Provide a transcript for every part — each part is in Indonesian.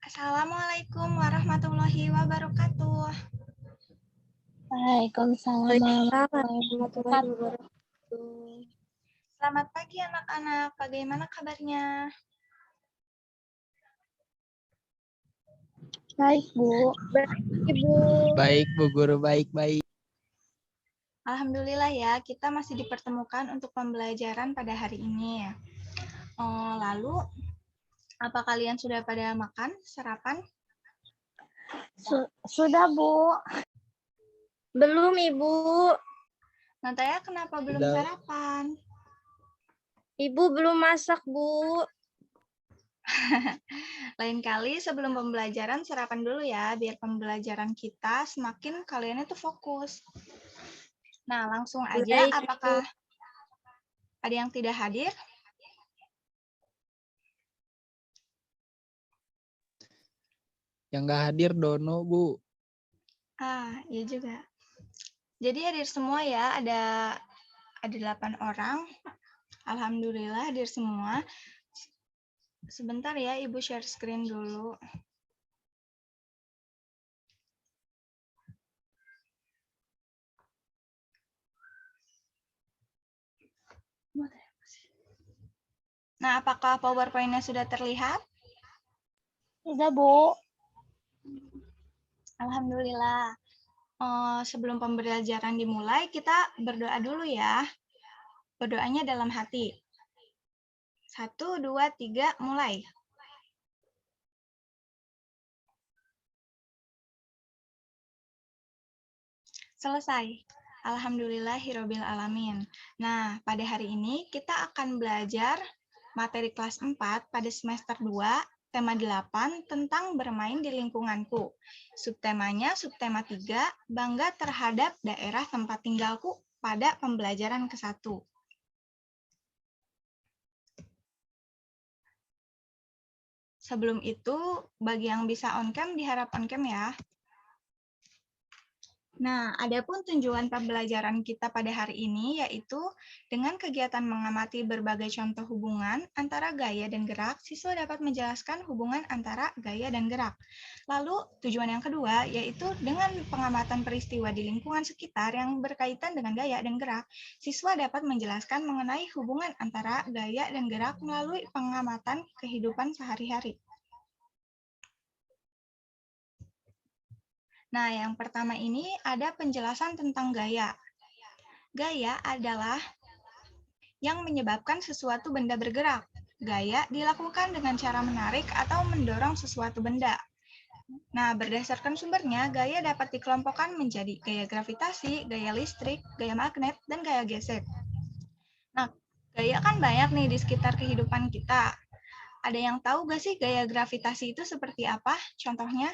Assalamualaikum warahmatullahi wabarakatuh. Waalaikumsalam warahmatullahi wabarakatuh. Selamat pagi anak-anak, bagaimana kabarnya? Baik, Bu. Ibu. Baik, Bu Guru, baik-baik. Alhamdulillah ya, kita masih dipertemukan untuk pembelajaran pada hari ini. Lalu, apa kalian sudah pada makan, sarapan? Sudah, Bu. Belum, Ibu. Nataya, kenapa belum sarapan? Ibu belum masak, Bu. Lain kali sebelum pembelajaran sarapan dulu ya, biar pembelajaran kita semakin kalian itu fokus. Nah, langsung aja, Baik, apakah ada yang tidak hadir? Yang nggak hadir Dono, Bu. Iya juga. Jadi hadir semua ya, ada 8 orang. Alhamdulillah hadir semua. Sebentar ya, Ibu share screen dulu. Nah, apakah PowerPoint-nya sudah terlihat? Sudah, Bu. Alhamdulillah. Sebelum pembelajaran dimulai, kita berdoa dulu ya. Berdoanya dalam hati. 1, 2, 3, mulai. Selesai. Alhamdulillahirabbil alamin. Nah, pada hari ini kita akan belajar materi kelas 4 pada semester 2, tema 8 tentang bermain di lingkunganku. Subtemanya subtema 3, bangga terhadap daerah tempat tinggalku pada pembelajaran ke-1. Sebelum itu, bagi yang bisa on-cam, diharap on-cam ya. Nah, adapun tujuan pembelajaran kita pada hari ini yaitu dengan kegiatan mengamati berbagai contoh hubungan antara gaya dan gerak, siswa dapat menjelaskan hubungan antara gaya dan gerak. Lalu, tujuan yang kedua yaitu dengan pengamatan peristiwa di lingkungan sekitar yang berkaitan dengan gaya dan gerak, siswa dapat menjelaskan mengenai hubungan antara gaya dan gerak melalui pengamatan kehidupan sehari-hari. Nah, yang pertama ini ada penjelasan tentang gaya. Gaya adalah yang menyebabkan sesuatu benda bergerak. Gaya dilakukan dengan cara menarik atau mendorong sesuatu benda. Nah, berdasarkan sumbernya, gaya dapat dikelompokkan menjadi gaya gravitasi, gaya listrik, gaya magnet, dan gaya gesek. Nah, gaya kan banyak nih di sekitar kehidupan kita. Ada yang tahu gak sih gaya gravitasi itu seperti apa? Contohnya?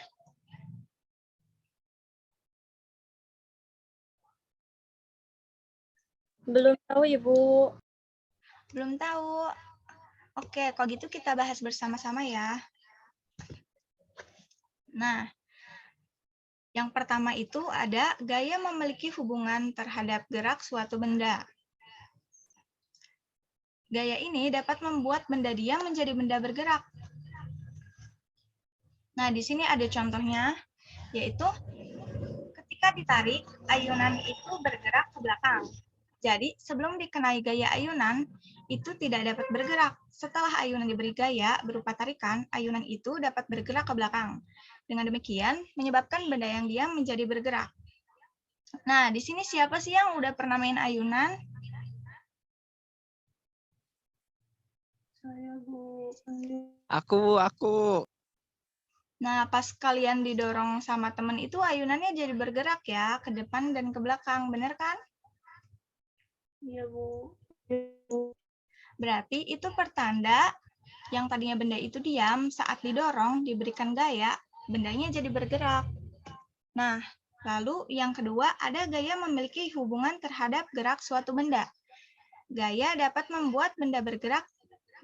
Belum tahu, Ibu. Belum tahu. Oke, kalau gitu kita bahas bersama-sama ya. Nah, yang pertama itu ada gaya memiliki hubungan terhadap gerak suatu benda. Gaya ini dapat membuat benda diam menjadi benda bergerak. Nah, di sini ada contohnya, yaitu ketika ditarik, ayunan itu bergerak ke belakang. Jadi, sebelum dikenai gaya ayunan, itu tidak dapat bergerak. Setelah ayunan diberi gaya berupa tarikan, ayunan itu dapat bergerak ke belakang. Dengan demikian, menyebabkan benda yang diam menjadi bergerak. Nah, di sini siapa sih yang udah pernah main ayunan? Saya, Bu. Aku. Nah, pas kalian didorong sama teman itu, ayunannya jadi bergerak ya, ke depan dan ke belakang, bener kan? Iya, Bu. Berarti itu pertanda yang tadinya benda itu diam, saat didorong, diberikan gaya, bendanya jadi bergerak. Nah, lalu yang kedua ada gaya memiliki hubungan terhadap gerak suatu benda. Gaya dapat membuat benda bergerak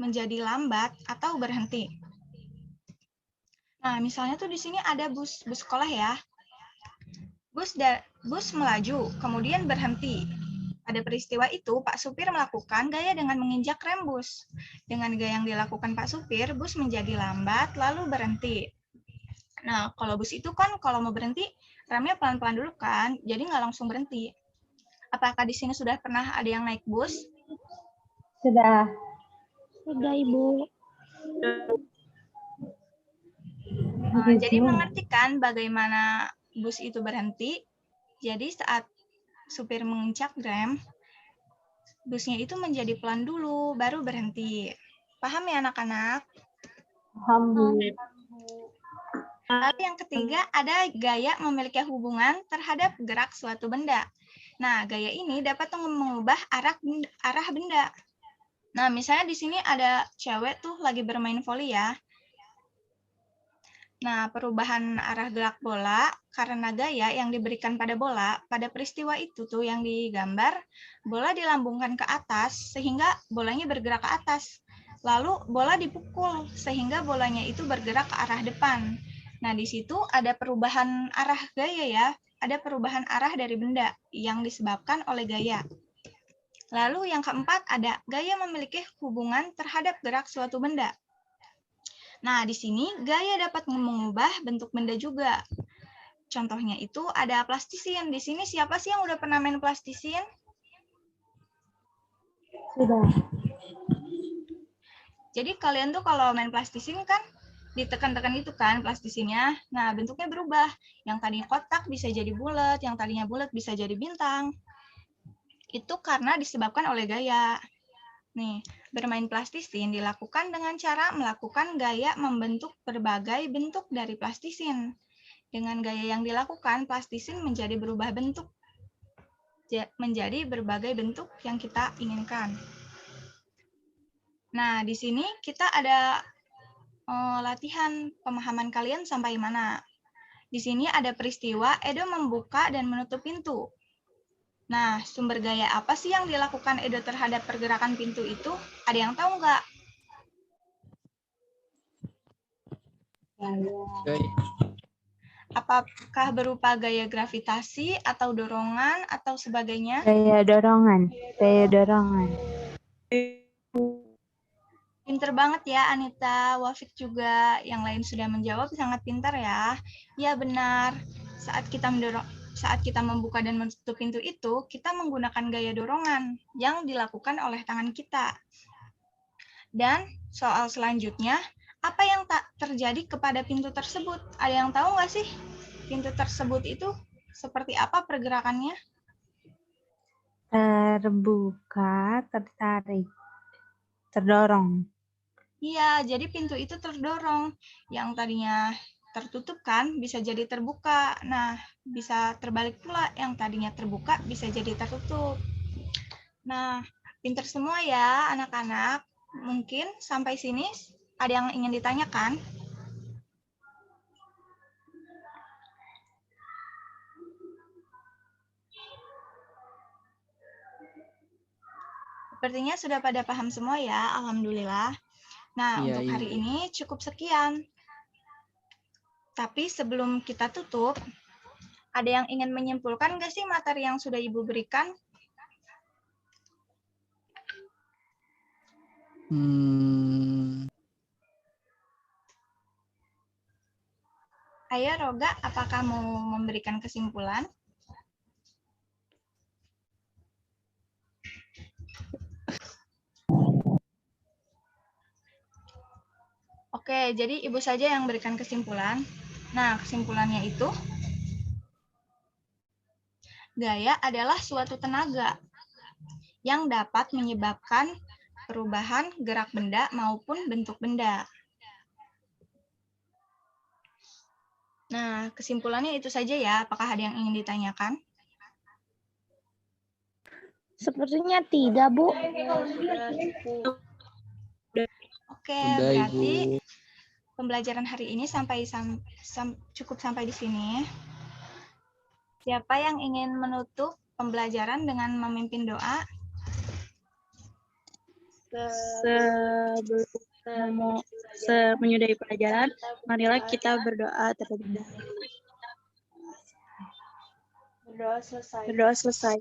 menjadi lambat atau berhenti. Nah, misalnya tuh di sini ada bus sekolah ya. Bus melaju, kemudian berhenti. Pada peristiwa itu, Pak Supir melakukan gaya dengan menginjak rem bus. Dengan gaya yang dilakukan Pak Supir, bus menjadi lambat lalu berhenti. Nah, kalau bus itu kan kalau mau berhenti, remnya pelan-pelan dulu kan, jadi nggak langsung berhenti. Apakah di sini sudah pernah ada yang naik bus? Sudah. Sudah, Ibu. Jadi mengerti kan bagaimana bus itu berhenti? Jadi saat supir mengincak rem, busnya itu menjadi pelan dulu, baru berhenti. Paham ya anak-anak? Alhamdulillah. Lalu yang ketiga, ada gaya memiliki hubungan terhadap gerak suatu benda. Nah, gaya ini dapat mengubah arah benda. Nah, misalnya di sini ada cewek tuh lagi bermain voli ya. Nah, perubahan arah gerak bola karena gaya yang diberikan pada bola, pada peristiwa itu tuh yang digambar, bola dilambungkan ke atas sehingga bolanya bergerak ke atas. Lalu bola dipukul sehingga bolanya itu bergerak ke arah depan. Nah, di situ ada perubahan arah gaya ya, ada perubahan arah dari benda yang disebabkan oleh gaya. Lalu yang keempat ada gaya memiliki hubungan terhadap gerak suatu benda. Nah, di sini gaya dapat mengubah bentuk benda juga. Contohnya itu ada plastisin. Di sini siapa sih yang udah pernah main plastisin? Sudah. Jadi kalian tuh kalau main plastisin kan ditekan-tekan itu kan plastisinnya. Nah, bentuknya berubah. Yang tadinya kotak bisa jadi bulat, yang tadinya bulat bisa jadi bintang. Itu karena disebabkan oleh gaya. Nih, bermain plastisin dilakukan dengan cara melakukan gaya membentuk berbagai bentuk dari plastisin. Dengan gaya yang dilakukan, plastisin menjadi berubah bentuk. Menjadi berbagai bentuk yang kita inginkan. Nah, di sini kita ada latihan pemahaman kalian sampai mana. Di sini ada peristiwa Edo membuka dan menutup pintu. Nah, sumber gaya apa sih yang dilakukan Edo terhadap pergerakan pintu itu? Ada yang tahu nggak? Apakah berupa gaya gravitasi atau dorongan atau sebagainya? Gaya dorongan. Gaya dorongan. Pinter banget ya Anita, Wafik juga. Yang lain sudah menjawab sangat pintar ya. Ya benar, saat kita membuka dan menutup pintu itu, kita menggunakan gaya dorongan yang dilakukan oleh tangan kita. Dan soal selanjutnya, apa yang tak terjadi kepada pintu tersebut? Ada yang tahu nggak sih? Pintu tersebut itu seperti apa pergerakannya? Terbuka, tertarik, terdorong. Iya, jadi pintu itu terdorong. Yang tadinya tertutup kan bisa jadi terbuka. Nah, bisa terbalik pula. Yang tadinya terbuka bisa jadi tertutup. Nah, pinter semua ya anak-anak. Mungkin sampai sini ada yang ingin ditanyakan? Sepertinya sudah pada paham semua ya, alhamdulillah. Nah, Iya, untuk hari Ibu. ini cukup sekian. Tapi sebelum kita tutup, ada yang ingin menyimpulkan nggak sih materi yang sudah Ibu berikan? Ayo Roga, apakah mau memberikan kesimpulan? Oke, jadi Ibu saja yang berikan kesimpulan. Nah, kesimpulannya itu, gaya adalah suatu tenaga yang dapat menyebabkan perubahan gerak benda maupun bentuk benda. Nah, kesimpulannya itu saja ya. Apakah ada yang ingin ditanyakan? Sepertinya tidak, Bu. Oke, Udah, berarti Ibu. pembelajaran hari ini cukup sampai di sini. Siapa yang ingin menutup pembelajaran dengan memimpin doa? Sebelum menyudahi pelajaran, marilah kita berdoa terlebih dahulu. Berdoa selesai.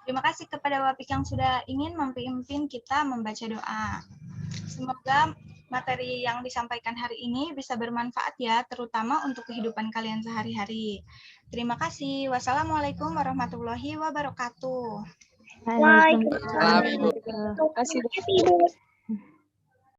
Terima kasih kepada Wapik yang sudah ingin memimpin kita membaca doa. Semoga materi yang disampaikan hari ini bisa bermanfaat ya, terutama untuk kehidupan kalian sehari-hari. Terima kasih. Wassalamualaikum warahmatullahi wabarakatuh. Waalaikumsalam. Ibu. Terima kasih, Bu.